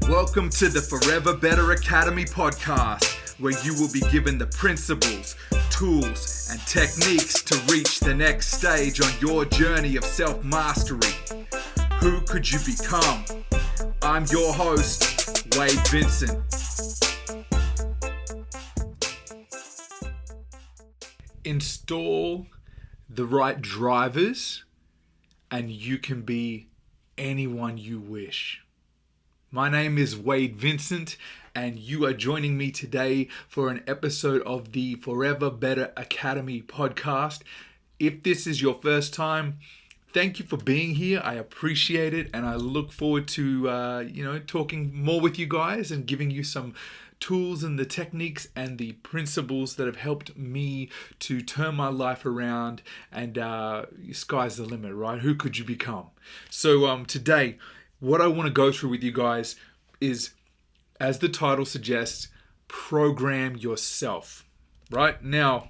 Welcome to the Forever Better Academy podcast, where you will be given the principles, tools, and techniques to reach the next stage on your journey of self-mastery. Who could you become? I'm your host, Wade Vincent. Install the right drivers and you can be anyone you wish. My name is Wade Vincent, and you are joining me today for an episode of the Forever Better Academy podcast. If this is your first time, thank you for being here. I appreciate it, and I look forward to talking more with you guys and giving you some tools and the techniques and the principles that have helped me to turn my life around, and sky's the limit, right? Who could you become? So today, what I want to go through with you guys is, as the title suggests, program yourself, right? Now,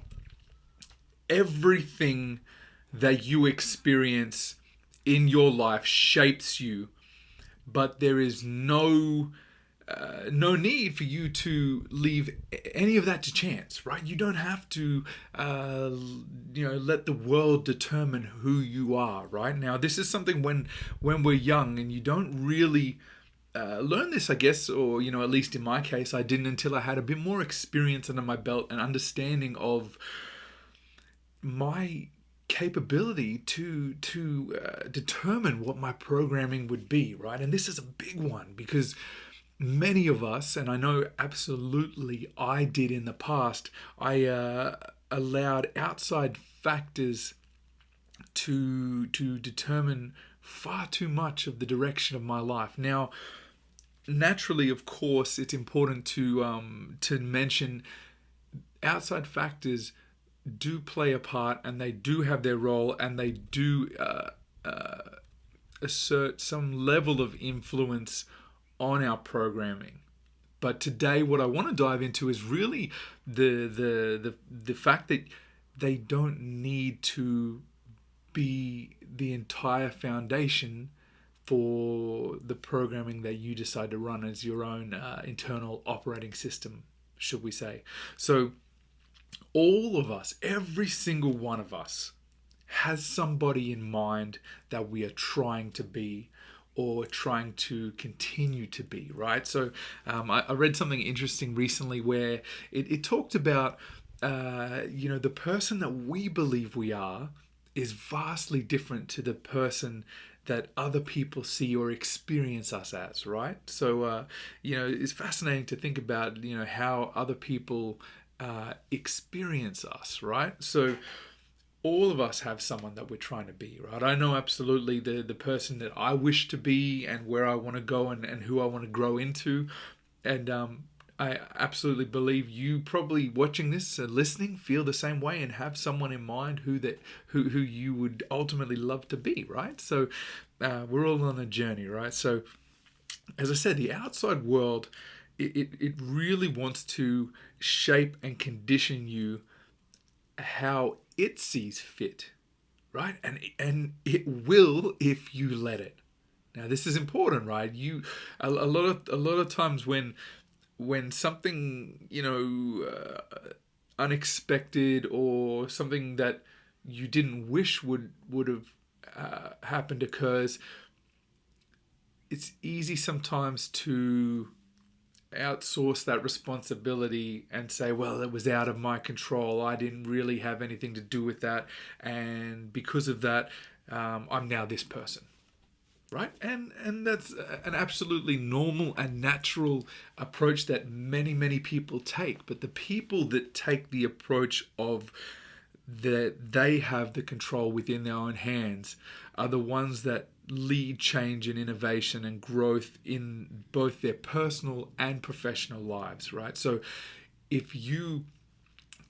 everything that you experience in your life shapes you, but there is no need for you to leave any of that to chance, right? You don't have to, let the world determine who you are, right? Now, this is something when we're young, and you don't really learn this, I guess, or, at least in my case, I didn't until I had a bit more experience under my belt and understanding of my capability to determine what my programming would be, right? And this is a big one because many of us, and I know absolutely I did in the past, I allowed outside factors to determine far too much of the direction of my life. Now, naturally, of course, it's important to mention outside factors do play a part, and they do have their role, and they do assert some level of influence on our programming. But today, what I want to dive into is really the fact that they don't need to be the entire foundation for the programming that you decide to run as your own internal operating system, should we say. So all of us, every single one of us, has somebody in mind that we are trying to be or trying to continue to be, right? So I read something interesting recently where it talked about, the person that we believe we are is vastly different to the person that other people see or experience us as, right? So, it's fascinating to think about, how other people experience us, right? So all of us have someone that we're trying to be, right? I know absolutely the person that I wish to be and where I want to go and who I want to grow into. And I absolutely believe you probably watching this and listening feel the same way and have someone in mind who you would ultimately love to be, right? So we're all on a journey, right? So as I said, the outside world, it really wants to shape and condition you how it sees fit, right? And it will if you let it. Now, this is important, right? A lot of times when something unexpected or something that you didn't wish would have happened occurs, it's easy sometimes to outsource that responsibility and say, well, it was out of my control. I didn't really have anything to do with that. And because of that, I'm now this person, right? And that's an absolutely normal and natural approach that many, many people take. But the people that take the approach of that they have the control within their own hands are the ones that lead change and innovation and growth in both their personal and professional lives, right? So if you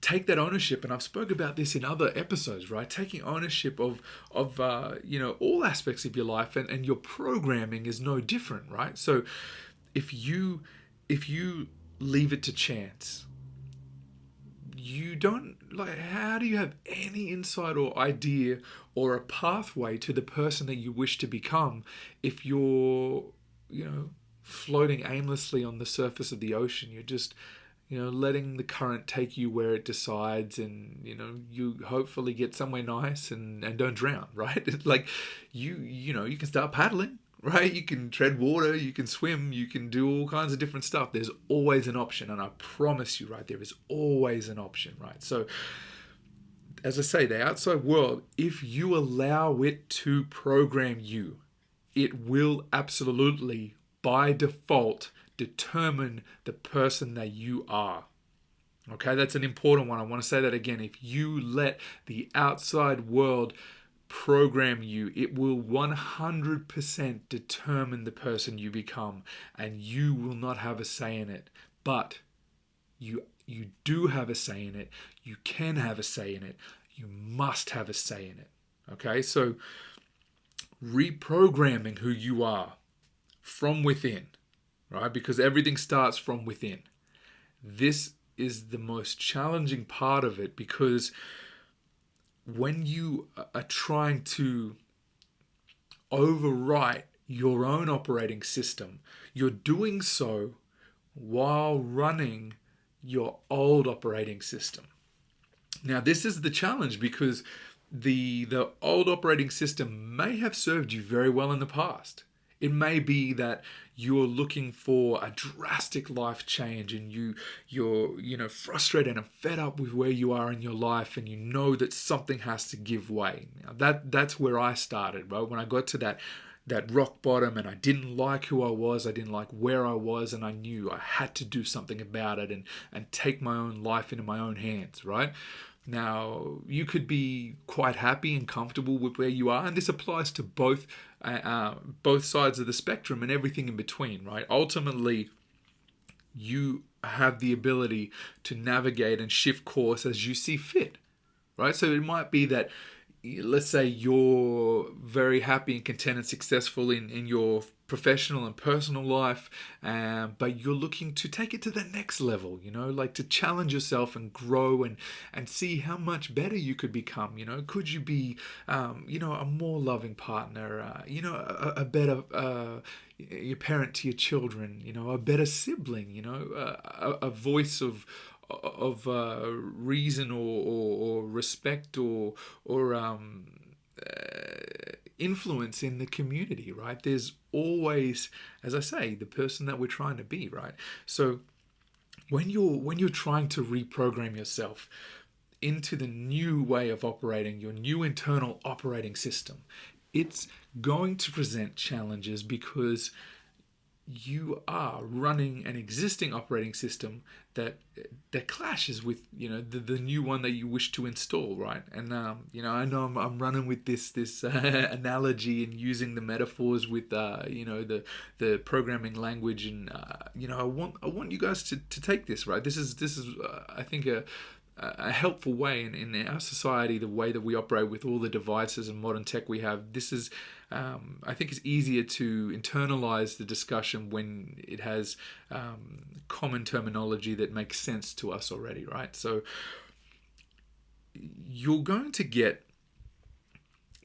take that ownership, and I've spoke about this in other episodes, right? Taking ownership of all aspects of your life, and your programming is no different, right? So if you leave it to chance, you don't, how do you have any insight or idea or a pathway to the person that you wish to become if you're floating aimlessly on the surface of the ocean. You're just, letting the current take you where it decides, and, you hopefully get somewhere nice and don't drown, right? Like, you can start paddling, right? You can tread water, you can swim, you can do all kinds of different stuff. There's always an option, and I promise you, right, there is always an option, right? So, as I say, the outside world, if you allow it to program you, it will absolutely, by default, determine the person that you are. Okay, that's an important one. I want to say that again. If you let the outside world program you, it will 100% determine the person you become, and you will not have a say in it. But you do have a say in it. You can have a say in it. You must have a say in it. Okay, so reprogramming who you are from within, right? Because everything starts from within. This is the most challenging part of it, because when you are trying to overwrite your own operating system, you're doing so while running your old operating system. Now, this is the challenge, because the old operating system may have served you very well in the past. It may be that you're looking for a drastic life change, and you're frustrated and fed up with where you are in your life, and you know that something has to give way. Now, that's where I started, right? When I got to that rock bottom, and I didn't like who I was, I didn't like where I was, and I knew I had to do something about it and take my own life into my own hands, right? Now, you could be quite happy and comfortable with where you are, and this applies to both sides of the spectrum and everything in between, right? Ultimately, you have the ability to navigate and shift course as you see fit, right? So it might be that, let's say, you're very happy and content and successful in your professional and personal life, but you're looking to take it to the next level, like to challenge yourself and grow and see how much better you could become. Could you be, a more loving partner, a better your parent to your children, a better sibling, a voice of reason or respect or influence in the community, right? There's always, as I say, the person that we're trying to be, right? So when you're trying to reprogram yourself into the new way of operating, your new internal operating system, it's going to present challenges, because you are running an existing operating system that clashes with the new one that you wish to install, right? And I know I'm running with this analogy and using the metaphors with the programming language, and I want you guys to take this, right. This is I think a helpful way in our society, the way that we operate with all the devices and modern tech we have. This is, I think, it's easier to internalize the discussion when it has common terminology that makes sense to us already, right? So you're going to get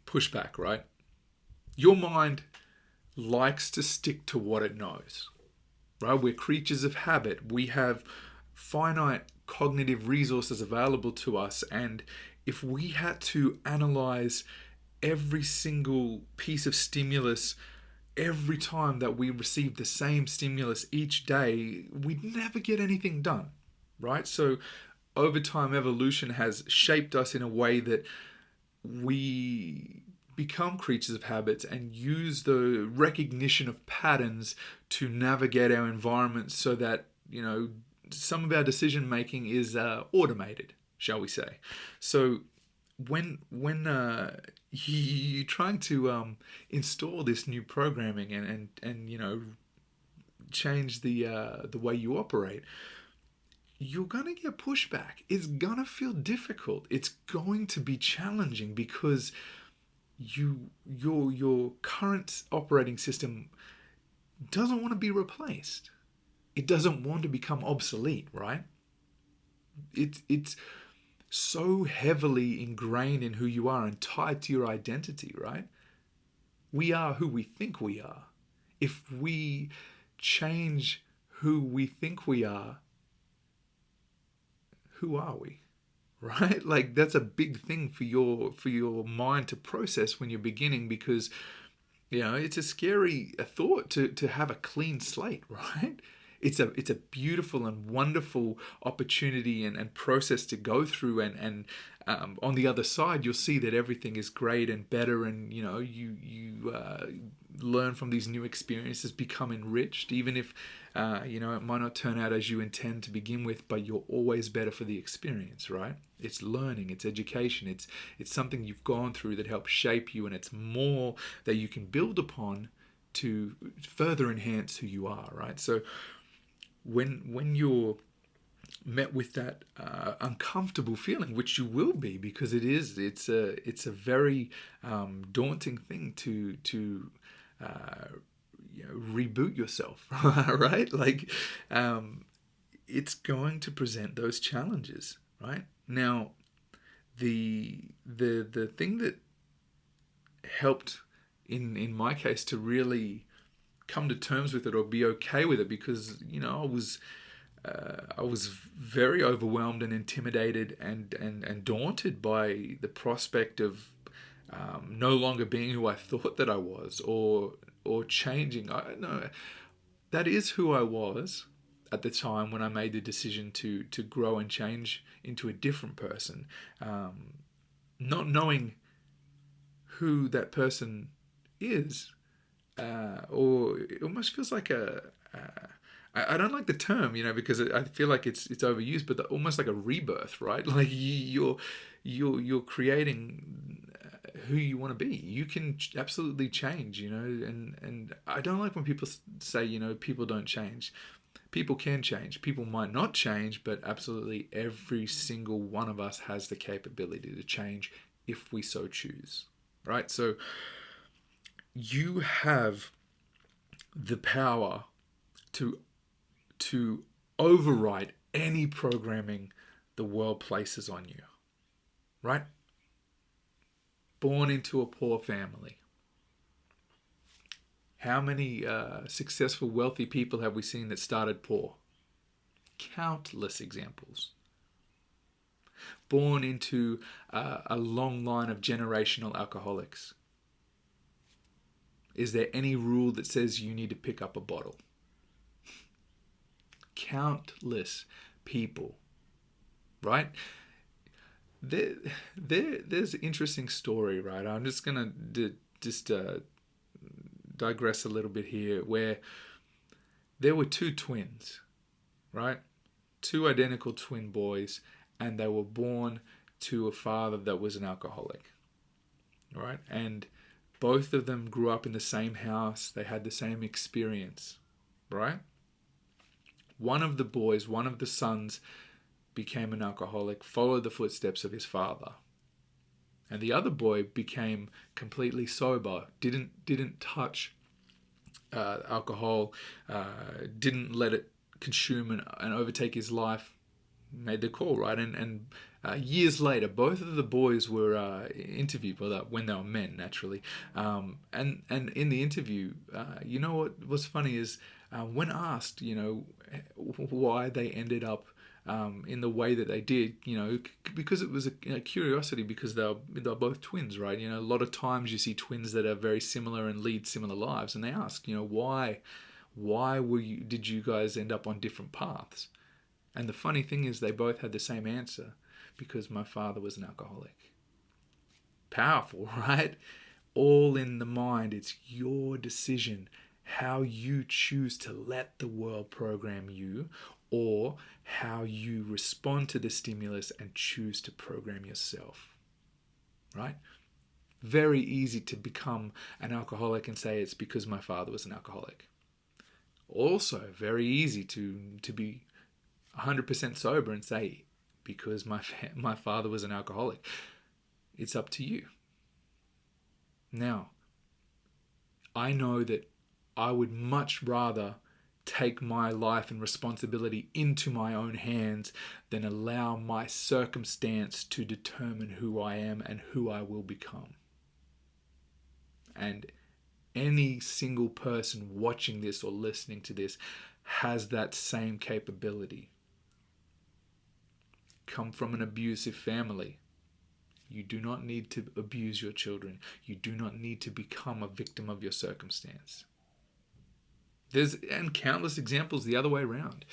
pushback, right? Your mind likes to stick to what it knows, right? We're creatures of habit. We have finite cognitive resources available to us, and if we had to analyze every single piece of stimulus every time that we receive the same stimulus each day, we'd never get anything done, right? So over time, evolution has shaped us in a way that we become creatures of habits and use the recognition of patterns to navigate our environment, so that some of our decision making is automated, shall we say. So when you're trying to install this new programming and change the way you operate, you're going to get pushback. It's going to feel difficult. It's going to be challenging, because your current operating system doesn't want to be replaced. It doesn't want to become obsolete, right? It's so heavily ingrained in who you are and tied to your identity, right? We are who we think we are. If we change who we think we are, who are we? Right? Like that's a big thing for your mind to process when you're beginning, because it's a scary thought to have a clean slate, right? It's a beautiful and wonderful opportunity and process to go through, and on the other side you'll see that everything is great and better, and you learn from these new experiences, become enriched, even if it might not turn out as you intend to begin with, but you're always better for the experience, right? It's learning, it's education, it's something you've gone through that helps shape you, and it's more that you can build upon to further enhance who you are, right? So when you're met with that uncomfortable feeling, which you will be, because it's a very daunting thing to reboot yourself, right? Like it's going to present those challenges, right? Now, the thing that helped in my case to really come to terms with it or be okay with it, because I was very overwhelmed and intimidated and daunted by the prospect of no longer being who I thought that I was, or changing. I know that is who I was at the time when I made the decision to grow and change into a different person, not knowing who that person is, or it almost feels like I don't like the term, because I feel like it's overused, but almost like a rebirth, right? Like you're creating who you want to be. You can absolutely change, and I don't like when people say, people don't change. People can change. People might not change, but absolutely every single one of us has the capability to change if we so choose, right? So you have the power to override any programming the world places on you, right? Born into a poor family. How many successful, wealthy people have we seen that started poor? Countless examples. Born into a long line of generational alcoholics. Is there any rule that says you need to pick up a bottle? Countless people, right? There's an interesting story, right? I'm just gonna digress a little bit here, where there were two twins, right? Two identical twin boys, and they were born to a father that was an alcoholic, right? And both of them grew up in the same house. They had the same experience, right? One of the sons, became an alcoholic, followed the footsteps of his father. And the other boy became completely sober, didn't touch alcohol, didn't let it consume and overtake his life, made the call, right? And years later, both of the boys were interviewed, when they were men, naturally. And in the interview, what was funny is when asked, why they ended up in the way that they did, because it was a curiosity, because they're both twins, right? A lot of times you see twins that are very similar and lead similar lives, and they ask, why did you guys end up on different paths? And the funny thing is, they both had the same answer: because my father was an alcoholic. Powerful, right? All in the mind. It's your decision how you choose to let the world program you, or how you respond to the stimulus and choose to program yourself, right? Very easy to become an alcoholic and say it's because my father was an alcoholic. Also very easy to be 100% sober and say because my father was an alcoholic. It's up to you. Now, I know that I would much rather take my life and responsibility into my own hands than allow my circumstance to determine who I am and who I will become. And any single person watching this or listening to this has that same capability. Come from an abusive family. You do not need to abuse your children. You do not need to become a victim of your circumstance. There's countless examples the other way around.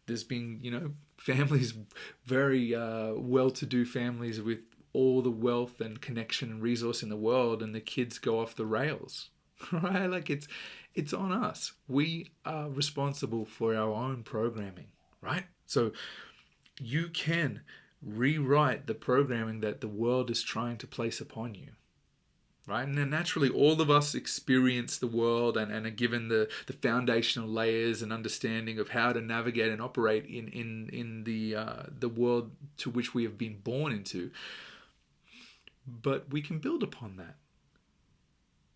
There's been, families, very well-to-do families with all the wealth and connection and resource in the world, and the kids go off the rails, right? Like it's on us. We are responsible for our own programming, right? So you can rewrite the programming that the world is trying to place upon you, right? And then naturally all of us experience the world and are given the foundational layers and understanding of how to navigate and operate in the world to which we have been born into. But we can build upon that.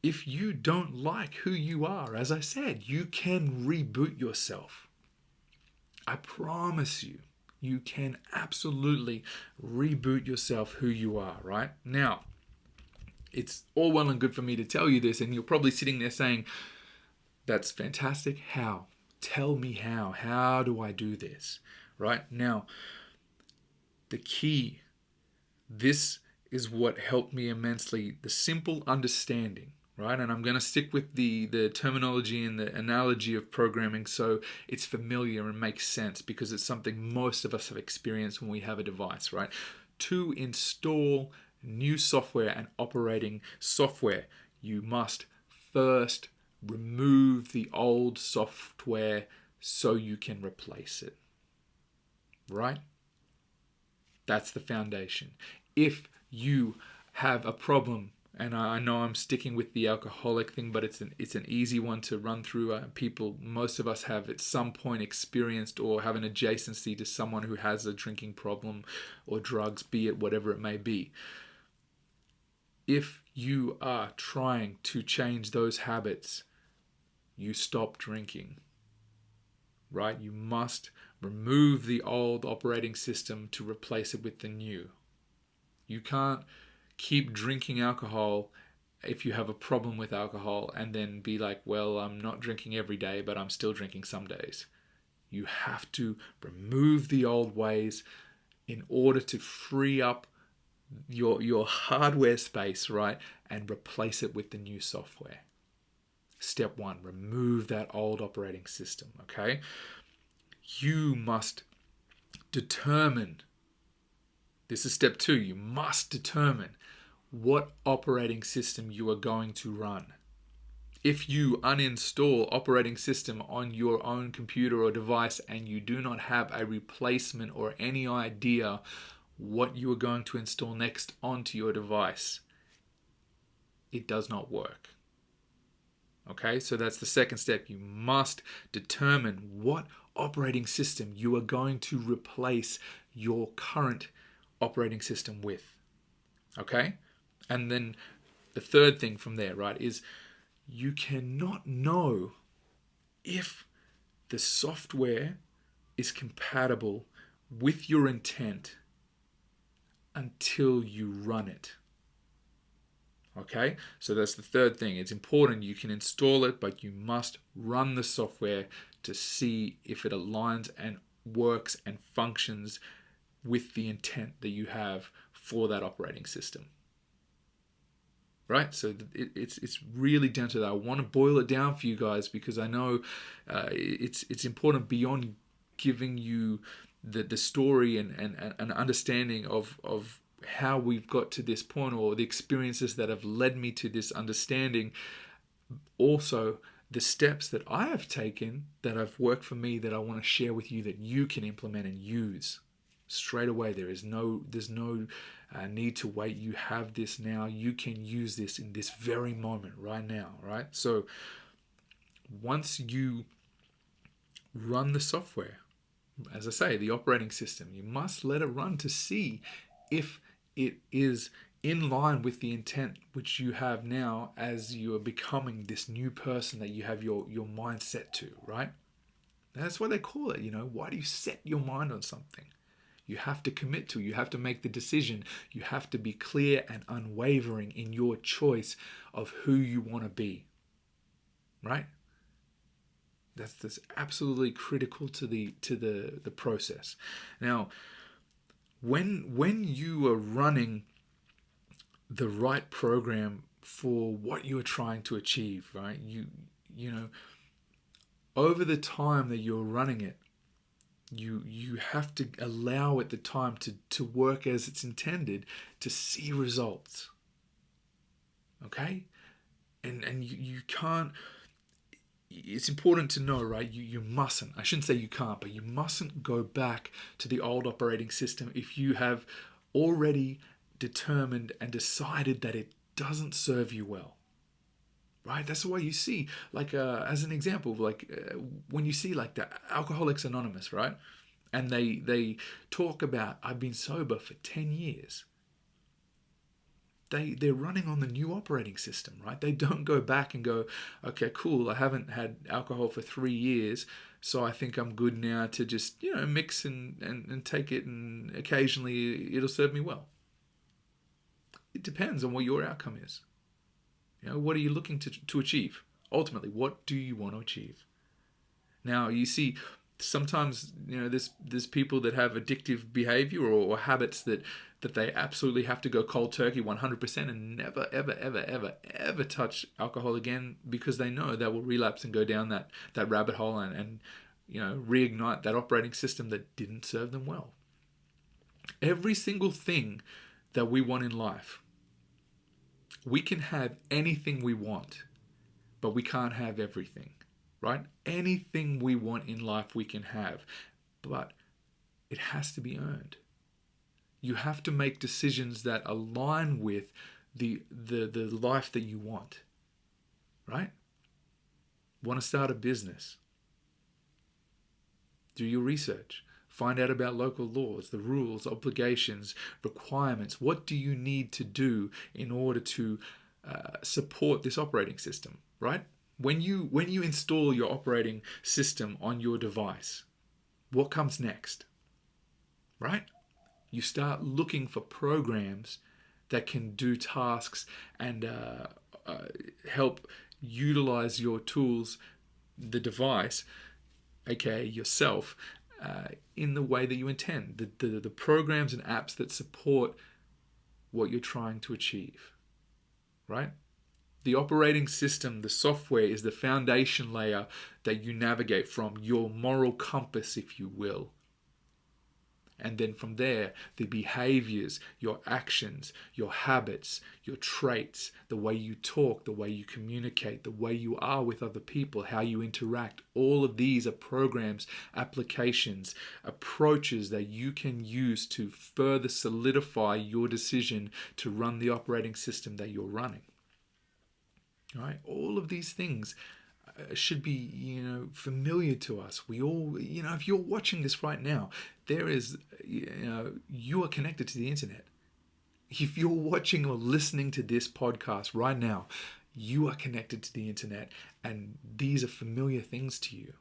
If you don't like who you are, as I said, you can reboot yourself. I promise you, you can absolutely reboot yourself who you are, right? Now, it's all well and good for me to tell you this, and you're probably sitting there saying, that's fantastic. How? Tell me how. How do I do this? Right? Now, the key, this is what helped me immensely, the simple understanding, right? And I'm going to stick with the terminology and the analogy of programming so it's familiar and makes sense, because it's something most of us have experienced when we have a device, right? To install new software and operating software, you must first remove the old software so you can replace it, right? That's the foundation. If you have a problem, and I know I'm sticking with the alcoholic thing, but it's an easy one to run through. Most of us have at some point experienced or have an adjacency to someone who has a drinking problem or drugs, be it whatever it may be. If you are trying to change those habits, you stop drinking, right? You must remove the old operating system to replace it with the new. You can't keep drinking alcohol if you have a problem with alcohol and then be like, well, I'm not drinking every day, but I'm still drinking some days. You have to remove the old ways in order to free up your hardware space, right, and replace it with the new software. Step one, remove that old operating system, okay? You must determine, this is step two, you must determine what operating system you are going to run. If you uninstall operating system on your own computer or device and you do not have a replacement or any idea what you are going to install next onto your device, it does not work. Okay, so that's the second step. You must determine what operating system you are going to replace your current operating system with. Okay, and then the third thing from there, right, is you cannot know if the software is compatible with your intent until you run it. Okay, so that's the third thing. It's important. You can install it, but you must run the software to see if it aligns and works and functions with the intent that you have for that operating system. Right, so it's really down to that. I want to boil it down for you guys because I know it's important beyond giving you the story and an understanding of how we've got to this point or the experiences that have led me to this understanding. Also, the steps that I have taken that have worked for me that I want to share with you that you can implement and use straight away. There's no need to wait. You have this now. You can use this in this very moment right now, right? So once you run the software, as I say, the operating system, you must let it run to see if it is in line with the intent which you have now as you are becoming this new person that you have your mind set to, right? That's what they call it, why do you set your mind on something? You have to commit to, you have to make the decision, you have to be clear and unwavering in your choice of who you want to be. right? That's absolutely critical to the process. Now, when you are running the right program for what you are trying to achieve, right? You know, over the time that you're running it, you have to allow it the time to work as it's intended to see results. Okay? And you can't, it's important to know, right? You mustn't, I shouldn't say you can't, but you mustn't go back to the old operating system if you have already determined and decided that it doesn't serve you well. Right? That's why you see, like, as an example, like when you see like the Alcoholics Anonymous, right? And they talk about, I've been sober for 10 years. They're running on the new operating system, right? They don't go back and go, okay, cool, I haven't had alcohol for 3 years, so I think I'm good now to just, mix and take it, and occasionally it'll serve me well. It depends on what your outcome is. What are you looking to achieve? Ultimately, what do you want to achieve? Now, you see, sometimes, there's people that have addictive behavior or habits that they absolutely have to go cold turkey 100% and never, ever, ever, ever, ever touch alcohol again, because they know they will relapse and go down that rabbit hole and reignite that operating system that didn't serve them well. Every single thing that we want in life, we can have anything we want, but we can't have everything, right? Anything we want in life we can have, but it has to be earned. You have to make decisions that align with the life that you want, right? Want to start a business? Do your research. Find out about local laws, the rules, obligations, requirements. What do you need to do in order to support this operating system, right? When you install your operating system on your device, what comes next, right? You start looking for programs that can do tasks and help utilize your tools, the device, aka yourself, in the way that you intend. The programs and apps that support what you're trying to achieve, right? The operating system, the software, is the foundation layer that you navigate from, your moral compass, if you will. And then from there, the behaviors, your actions, your habits, your traits, the way you talk, the way you communicate, the way you are with other people, how you interact, all of these are programs, applications, approaches that you can use to further solidify your decision to run the operating system that you're running. All right? All of these things should be, familiar to us. We all, if you're watching this right now, there is, you are connected to the internet. If you're watching or listening to this podcast right now, you are connected to the internet, and these are familiar things to you,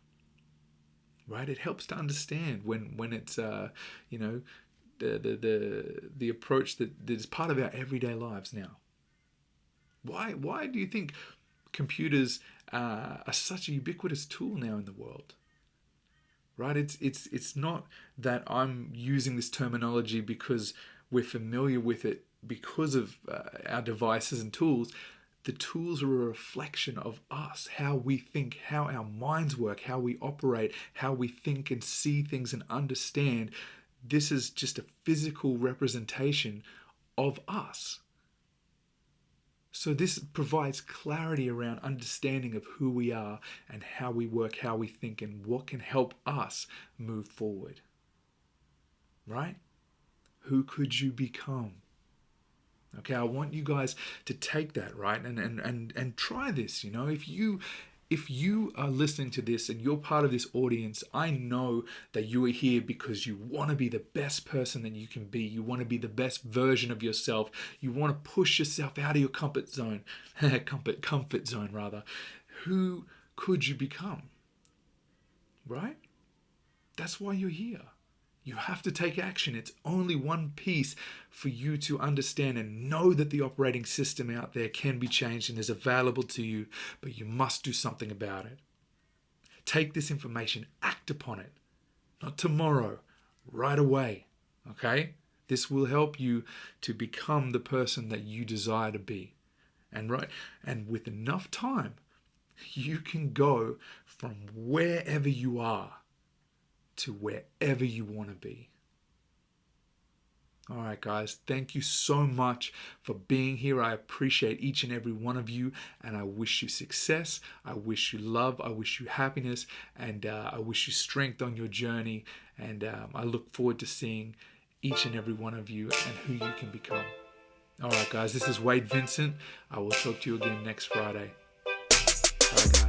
right? It helps to understand when it's, the approach that is part of our everyday lives now. Why do you think computers are such a ubiquitous tool now in the world? Right? It's not that I'm using this terminology because we're familiar with it because of our devices and tools. The tools are a reflection of us, how we think, how our minds work, how we operate, how we think and see things and understand. This is just a physical representation of us. So this provides clarity around understanding of who we are and how we work, how we think, and what can help us move forward. Right? Who could you become? Okay, I want you guys to take that, right? And try this, If you are listening to this and you're part of this audience, I know that you are here because you want to be the best person that you can be. You want to be the best version of yourself. You want to push yourself out of your comfort zone. comfort zone, rather. Who could you become? Right? That's why you're here. You have to take action. It's only one piece for you to understand and know that the operating system out there can be changed and is available to you, but you must do something about it. Take this information, act upon it. Not tomorrow, right away. Okay? This will help you to become the person that you desire to be. And with enough time, you can go from wherever you are to wherever you want to be. All right, guys, thank you so much for being here. I appreciate each and every one of you, and I wish you success. I wish you love. I wish you happiness, and I wish you strength on your journey. And I look forward to seeing each and every one of you and who you can become. All right, guys, this is Wade Vincent. I will talk to you again next Friday. Bye, guys.